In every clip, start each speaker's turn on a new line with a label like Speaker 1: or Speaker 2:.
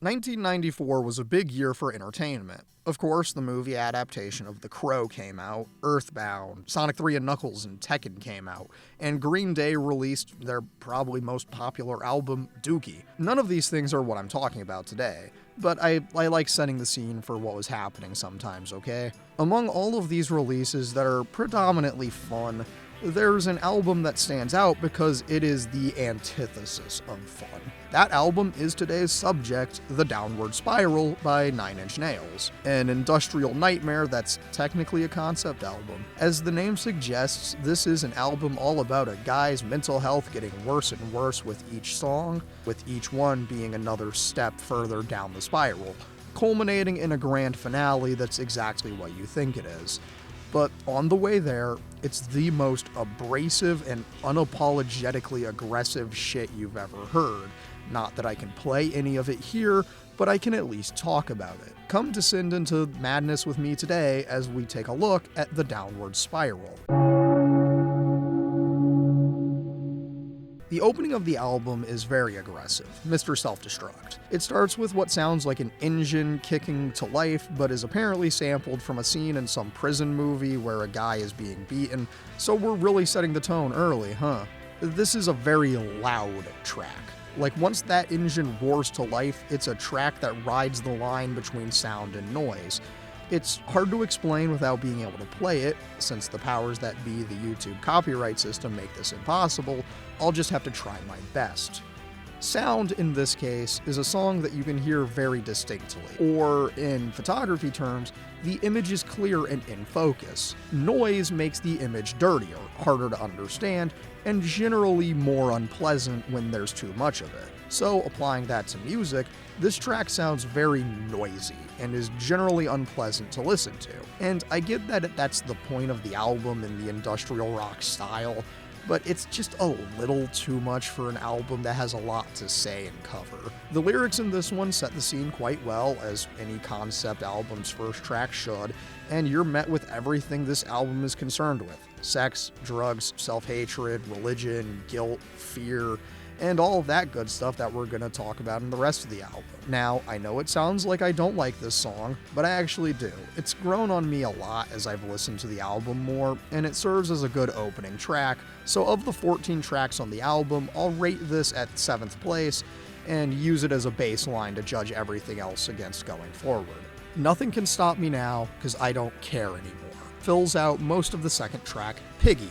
Speaker 1: 1994 was a big year for entertainment. Of course, the movie adaptation of The Crow came out, Earthbound, Sonic 3 and Knuckles and Tekken came out, and Green Day released their probably most popular album, Dookie. None of these things are what I'm talking about today, but I like setting the scene for what was happening sometimes, okay? Among all of these releases that are predominantly fun, there's an album that stands out because it is the antithesis of fun. That album is today's subject, The Downward Spiral by 9 Inch Nails, an industrial nightmare that's technically a concept album. As the name suggests, this is an album all about a guy's mental health getting worse and worse with each song, with each one being another step further down the spiral, culminating in a grand finale that's exactly what you think it is. But on the way there, it's the most abrasive and unapologetically aggressive shit you've ever heard. Not that I can play any of it here, but I can at least talk about it. Come descend into madness with me today as we take a look at The Downward Spiral. The opening of the album is very aggressive, Mr. Self-Destruct. It starts with what sounds like an engine kicking to life, but is apparently sampled from a scene in some prison movie where a guy is being beaten, so we're really setting the tone early, huh? This is a very loud track. Like, once that engine roars to life, it's a track that rides the line between sound and noise. It's hard to explain without being able to play it, since the powers that be, the YouTube copyright system, make this impossible. I'll just have to try my best. Sound, in this case, is a song that you can hear very distinctly, or, in photography terms, the image is clear and in focus. Noise makes the image dirtier, harder to understand, and generally more unpleasant when there's too much of it. So, applying that to music, this track sounds very noisy and is generally unpleasant to listen to. And I get that that's the point of the album in the industrial rock style, but it's just a little too much for an album that has a lot to say and cover. The lyrics in this one set the scene quite well, as any concept album's first track should, and you're met with everything this album is concerned with: sex, drugs, self-hatred, religion, guilt, fear, and all of that good stuff that we're gonna talk about in the rest of the album. Now, I know it sounds like I don't like this song, but I actually do. It's grown on me a lot as I've listened to the album more, and it serves as a good opening track. So of the 14 tracks on the album, I'll rate this at 7th place, and use it as a baseline to judge everything else against going forward. Nothing Can Stop Me Now, Cause I Don't Care Anymore fills out most of the second track, Piggy,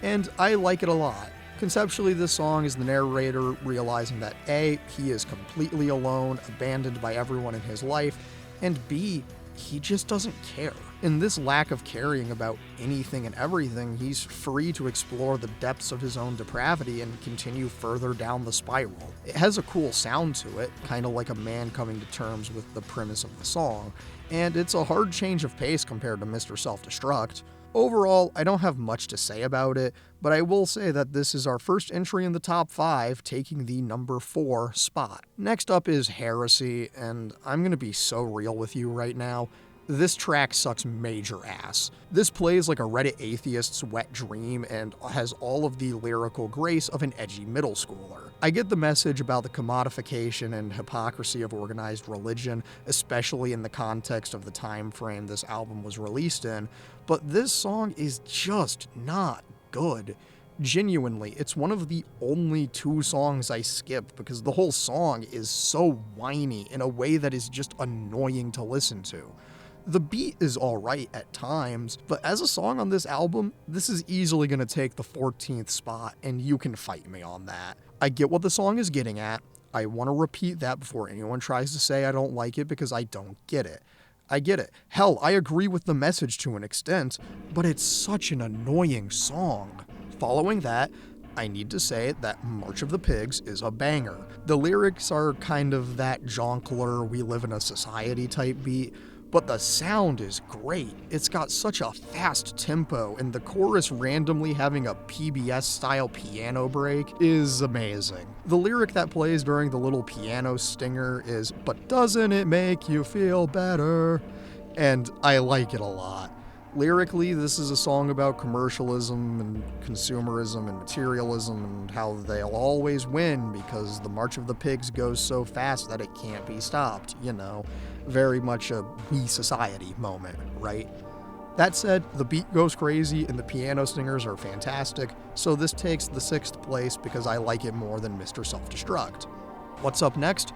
Speaker 1: and I like it a lot. Conceptually, this song is the narrator realizing that A, he is completely alone, abandoned by everyone in his life, and B, he just doesn't care. In this lack of caring about anything and everything, he's free to explore the depths of his own depravity and continue further down the spiral. It has a cool sound to it, kind of like a man coming to terms with the premise of the song, and it's a hard change of pace compared to Mr. Self-Destruct. Overall, I don't have much to say about it, but I will say that this is our first entry in the top 5, taking the number 4 spot. Next up is Heresy, and I'm gonna be so real with you right now. This track sucks major ass. This plays like a Reddit atheist's wet dream and has all of the lyrical grace of an edgy middle schooler. I get the message about the commodification and hypocrisy of organized religion, especially in the context of the time frame this album was released in, but this song is just not good. Genuinely, it's one of the only 2 songs I skip because the whole song is so whiny in a way that is just annoying to listen to. The beat is alright at times, but as a song on this album, this is easily going to take the 14th spot, and you can fight me on that. I get what the song is getting at. I want to repeat that before anyone tries to say I don't like it because I don't get it. I get it. Hell, I agree with the message to an extent, but it's such an annoying song. Following that, I need to say that March of the Pigs is a banger. The lyrics are kind of that jongleur, we live in a society type beat, but the sound is great. It's got such a fast tempo, and the chorus randomly having a PBS-style piano break is amazing. The lyric that plays during the little piano stinger is, "But doesn't it make you feel better?" And I like it a lot. Lyrically, this is a song about commercialism and consumerism and materialism and how they'll always win because the March of the Pigs goes so fast that it can't be stopped, very much a we society moment, right? That said, the beat goes crazy and the piano singers are fantastic, so this takes the 6th place because I like it more than Mr. Self-Destruct. What's up next?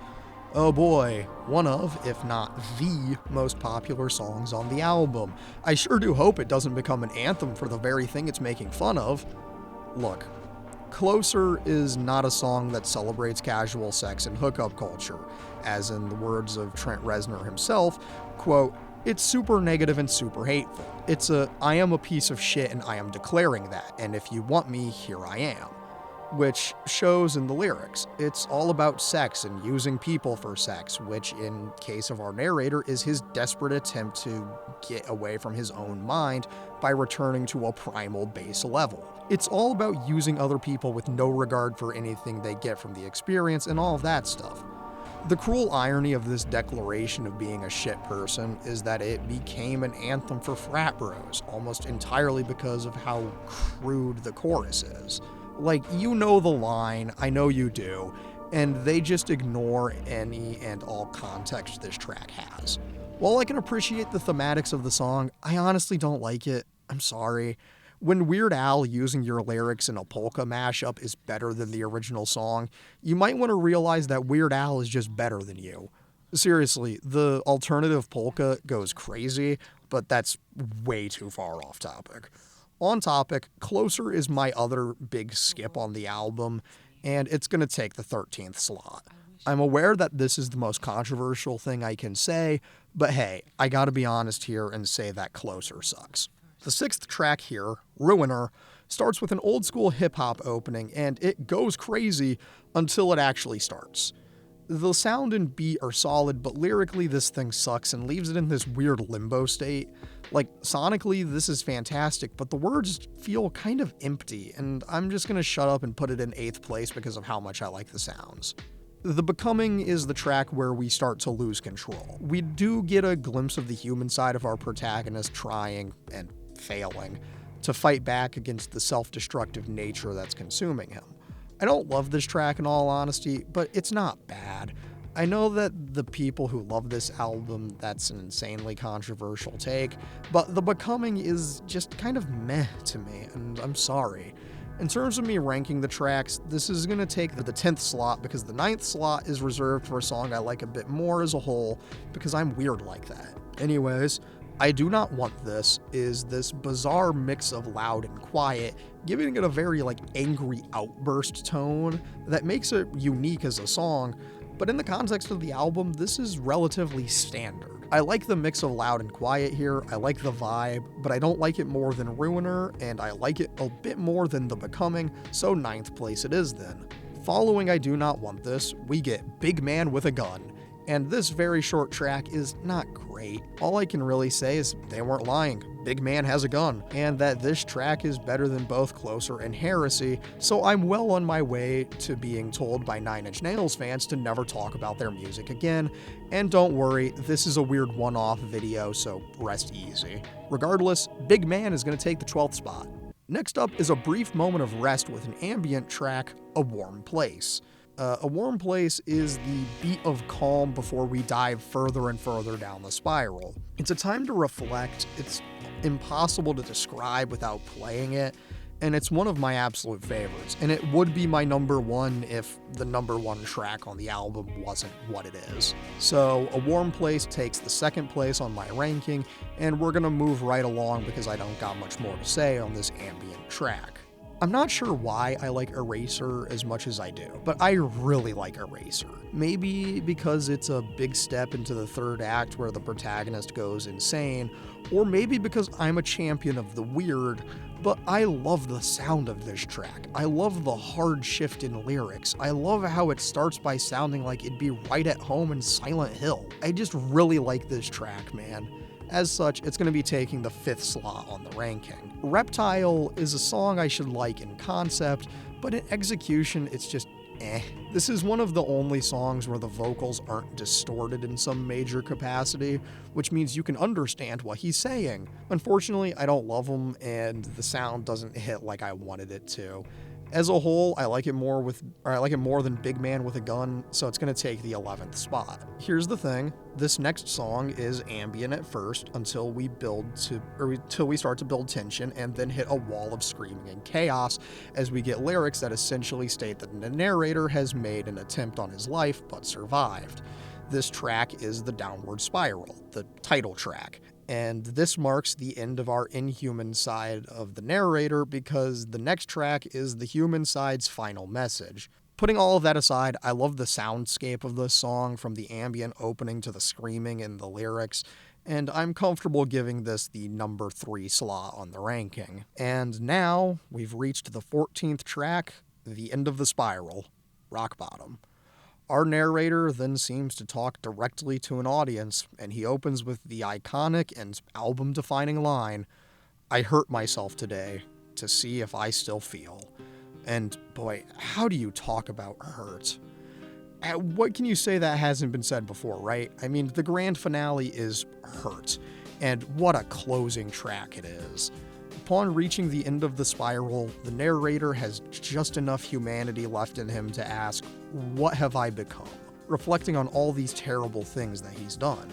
Speaker 1: Oh boy, one of, if not the, most popular songs on the album. I sure do hope it doesn't become an anthem for the very thing it's making fun of. Look, Closer is not a song that celebrates casual sex and hookup culture, as in the words of Trent Reznor himself, quote, "It's super negative and super hateful. It's I am a piece of shit and I am declaring that, and if you want me, here I am." Which shows in the lyrics. It's all about sex and using people for sex, which in case of our narrator is his desperate attempt to get away from his own mind by returning to a primal base level. It's all about using other people with no regard for anything they get from the experience and all of that stuff. The cruel irony of this declaration of being a shit person is that it became an anthem for frat bros, almost entirely because of how crude the chorus is. Like, you know the line, I know you do, and they just ignore any and all context this track has. While I can appreciate the thematics of the song, I honestly don't like it. I'm sorry. When Weird Al using your lyrics in a polka mashup is better than the original song, you might want to realize that Weird Al is just better than you. Seriously, the alternative polka goes crazy, but that's way too far off topic. On topic, Closer is my other big skip on the album, and it's going to take the 13th slot. I'm aware that this is the most controversial thing I can say, but hey, I gotta be honest here and say that Closer sucks. The 6th track here, Ruiner, starts with an old school hip-hop opening, and it goes crazy until it actually starts. The sound and beat are solid, but lyrically this thing sucks and leaves it in this weird limbo state. Like, sonically this is fantastic, but the words feel kind of empty, and I'm just gonna shut up and put it in 8th place because of how much I like the sounds. The Becoming is the track where we start to lose control. We do get a glimpse of the human side of our protagonist trying, and failing, to fight back against the self-destructive nature that's consuming him. I don't love this track in all honesty, but it's not bad. I know that the people who love this album, that's an insanely controversial take, but The Becoming is just kind of meh to me, and I'm sorry. In terms of me ranking the tracks, this is going to take the 10th slot because the 9th slot is reserved for a song I like a bit more as a whole because I'm weird like that. Anyways, I Do Not Want This is this bizarre mix of loud and quiet, giving it a very angry outburst tone that makes it unique as a song, but in the context of the album, this is relatively standard. I like the mix of loud and quiet here, I like the vibe, but I don't like it more than Ruiner, and I like it a bit more than The Becoming, so 9th place it is then. Following I Do Not Want This, we get Big Man with a Gun. And this very short track is not great. All I can really say is they weren't lying. Big Man has a gun, and that this track is better than both Closer and Heresy, so I'm well on my way to being told by Nine Inch Nails fans to never talk about their music again, and don't worry, this is a weird one-off video, so rest easy. Regardless, Big Man is going to take the 12th spot. Next up is a brief moment of rest with an ambient track, A Warm Place. A Warm Place is the beat of calm before we dive further and further down the spiral. It's a time to reflect, it's impossible to describe without playing it, and it's one of my absolute favorites, and it would be my number one if the number one track on the album wasn't what it is. So A Warm Place takes the 2nd place on my ranking, and we're gonna move right along because I don't got much more to say on this ambient track. I'm not sure why I like Eraser as much as I do, but I really like Eraser. Maybe because it's a big step into the 3rd act where the protagonist goes insane, or maybe because I'm a champion of the weird, but I love the sound of this track. I love the hard shift in lyrics. I love how it starts by sounding like it'd be right at home in Silent Hill. I just really like this track, man. As such, it's going to be taking the 5th slot on the ranking. Reptile is a song I should like in concept, but in execution, it's just This is one of the only songs where the vocals aren't distorted in some major capacity, which means you can understand what he's saying. Unfortunately, I don't love him, and the sound doesn't hit like I wanted it to. As a whole, I like it more than Big Man with a Gun, so it's going to take the 11th spot. Here's the thing, this next song is ambient at first until we start to build tension and then hit a wall of screaming and chaos as we get lyrics that essentially state that the narrator has made an attempt on his life but survived. This track is the Downward Spiral, the title track. And this marks the end of our inhuman side of the narrator because the next track is the human side's final message. Putting all of that aside, I love the soundscape of this song from the ambient opening to the screaming in the lyrics, and I'm comfortable giving this the number 3 slot on the ranking. And now we've reached the 14th track, the end of the spiral, Rock Bottom. Our narrator then seems to talk directly to an audience, and he opens with the iconic and album-defining line, "I hurt myself today to see if I still feel." And boy, how do you talk about hurt? What can you say that hasn't been said before, right? I mean, the grand finale is hurt, and what a closing track it is. Upon reaching the end of the spiral, the narrator has just enough humanity left in him to ask, "What have I become?" reflecting on all these terrible things that he's done.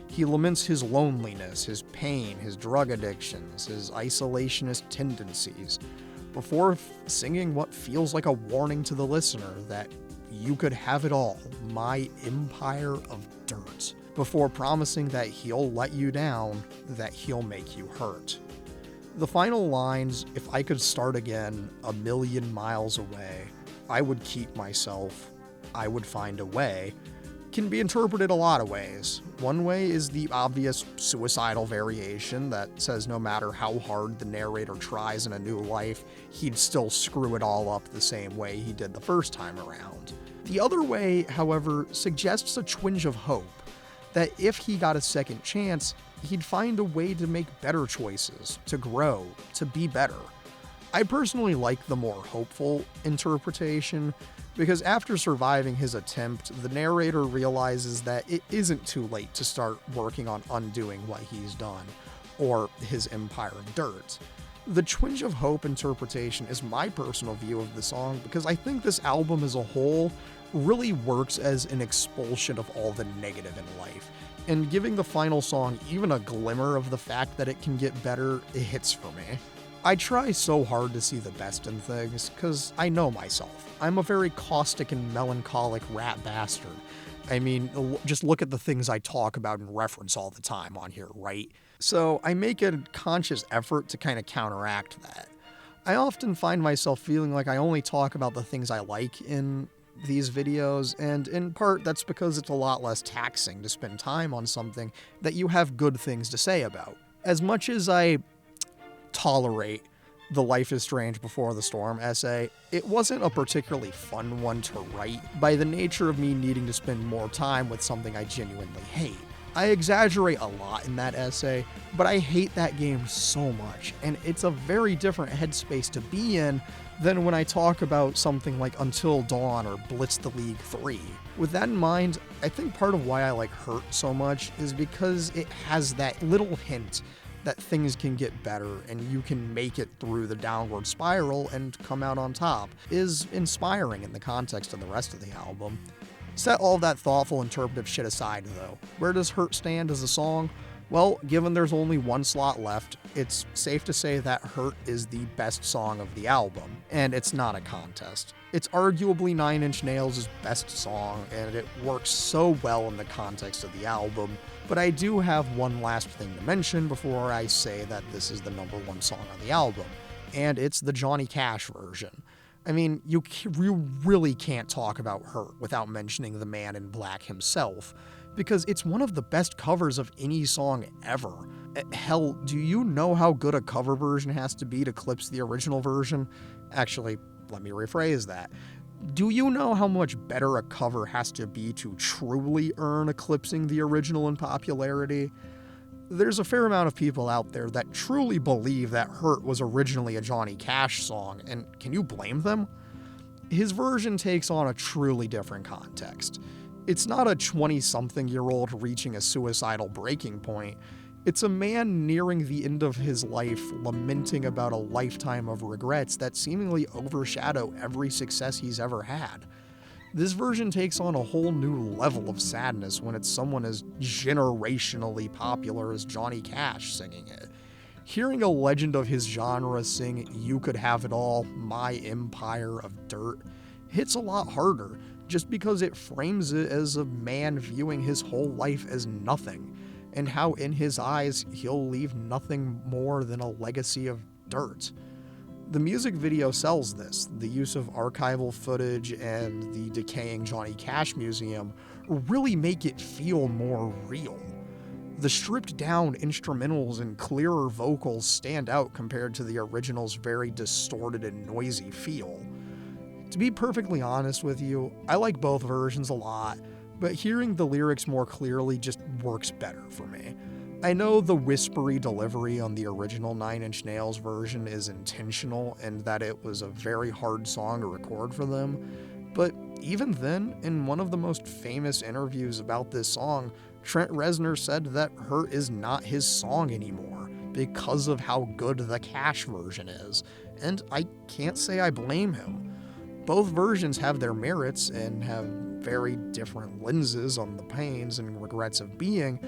Speaker 1: He laments his loneliness, his pain, his drug addictions, his isolationist tendencies, before singing what feels like a warning to the listener that you could have it all, my empire of dirt, before promising that he'll let you down, that he'll make you hurt. The final lines, "If I could start again a million miles away, I would keep myself, I would find a way," can be interpreted a lot of ways. One way is the obvious suicidal variation that says no matter how hard the narrator tries in a new life, he'd still screw it all up the same way he did the first time around. The other way, however, suggests a twinge of hope, that if he got a second chance, he'd find a way to make better choices, to grow, to be better. I personally like the more hopeful interpretation, because after surviving his attempt, the narrator realizes that it isn't too late to start working on undoing what he's done, or his empire of dirt. The twinge of hope interpretation is my personal view of the song because I think this album as a whole really works as an expulsion of all the negative in life, and giving the final song even a glimmer of the fact that it can get better, it hits for me. I try so hard to see the best in things, because I know myself. I'm a very caustic and melancholic rat bastard. I mean, just look at the things I talk about and reference all the time on here, right? So I make a conscious effort to kind of counteract that. I often find myself feeling like I only talk about the things I like in these videos, and in part that's because it's a lot less taxing to spend time on something that you have good things to say about. As much as I tolerate the Life is Strange Before the Storm essay, it wasn't a particularly fun one to write by the nature of me needing to spend more time with something I genuinely hate. I exaggerate a lot in that essay, but I hate that game so much, and it's a very different headspace to be in than when I talk about something like Until Dawn or Blitz the League 3. With that in mind, I think part of why I like Hurt so much is because it has that little hint that things can get better and you can make it through the downward spiral and come out on top, is inspiring in the context of the rest of the album. Set all that thoughtful interpretive shit aside though. Where does Hurt stand as a song? Well, given there's only one slot left, it's safe to say that Hurt is the best song of the album, and it's not a contest. It's arguably Nine Inch Nails' best song, and it works so well in the context of the album, but I do have one last thing to mention before I say that this is the number 1 song on the album, and it's the Johnny Cash version. I mean, you really can't talk about Hurt without mentioning the Man in Black himself, because it's one of the best covers of any song ever. Hell, do you know how good a cover version has to be to eclipse the original version? Actually, let me rephrase that. Do you know how much better a cover has to be to truly earn eclipsing the original in popularity? There's a fair amount of people out there that truly believe that Hurt was originally a Johnny Cash song, and can you blame them? His version takes on a truly different context. It's not a 20-something-year-old reaching a suicidal breaking point. It's a man nearing the end of his life, lamenting about a lifetime of regrets that seemingly overshadow every success he's ever had. This version takes on a whole new level of sadness when it's someone as generationally popular as Johnny Cash singing it. Hearing a legend of his genre sing "You Could Have It All, My Empire of Dirt" hits a lot harder, just because it frames it as a man viewing his whole life as nothing, and how in his eyes he'll leave nothing more than a legacy of dirt. The music video sells this. The use of archival footage and the decaying Johnny Cash museum really make it feel more real. The stripped down instrumentals and clearer vocals stand out compared to the original's very distorted and noisy feel. To be perfectly honest with you, I like both versions a lot, but hearing the lyrics more clearly just works better for me. I know the whispery delivery on the original Nine Inch Nails version is intentional and that it was a very hard song to record for them, but even then, in one of the most famous interviews about this song, Trent Reznor said that Hurt is not his song anymore because of how good the Cash version is, and I can't say I blame him. Both versions have their merits and have very different lenses on the pains and regrets of being,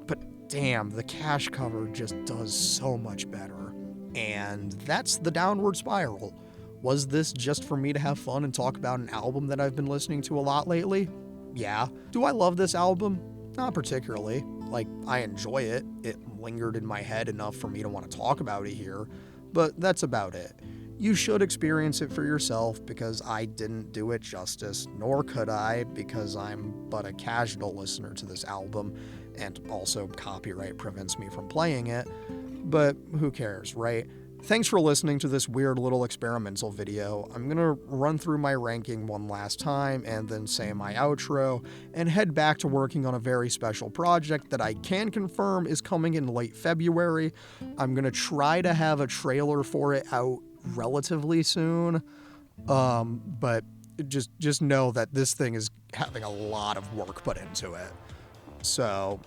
Speaker 1: but damn, the Cash cover just does so much better. And that's the Downward Spiral. Was this just for me to have fun and talk about an album that I've been listening to a lot lately? Yeah. Do I love this album? Not particularly. Like, I enjoy it. It lingered in my head enough for me to want to talk about it here, but that's about it. You should experience it for yourself because I didn't do it justice, nor could I because I'm but a casual listener to this album, and also copyright prevents me from playing it. But who cares, right? Thanks for listening to this weird little experimental video. I'm gonna run through my ranking one last time and then say my outro and head back to working on a very special project that I can confirm is coming in late February. I'm gonna try to have a trailer for it out relatively soon, but just know that this thing is having a lot of work put into it. So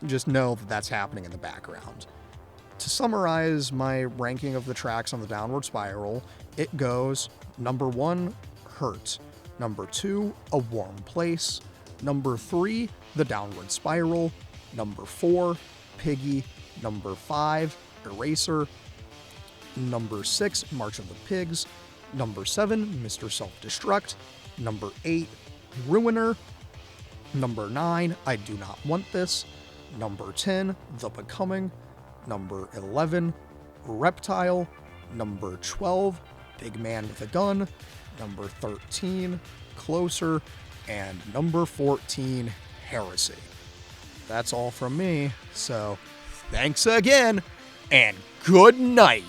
Speaker 1: just know that that's happening in the background. To summarize my ranking of the tracks on the Downward Spiral, it goes number 1, Hurt, number 2, A Warm Place, number 3, The Downward Spiral, number 4, Piggy, number 5, Eraser, number 6, March of the Pigs, number 7, Mr. Self-Destruct, number 8, Ruiner, number 9, I Do Not Want This, number 10, The Becoming, number 11, Reptile, number 12, Big Man with a Gun, number 13, Closer, and number 14, Heresy. That's all from me, so thanks again, and good night!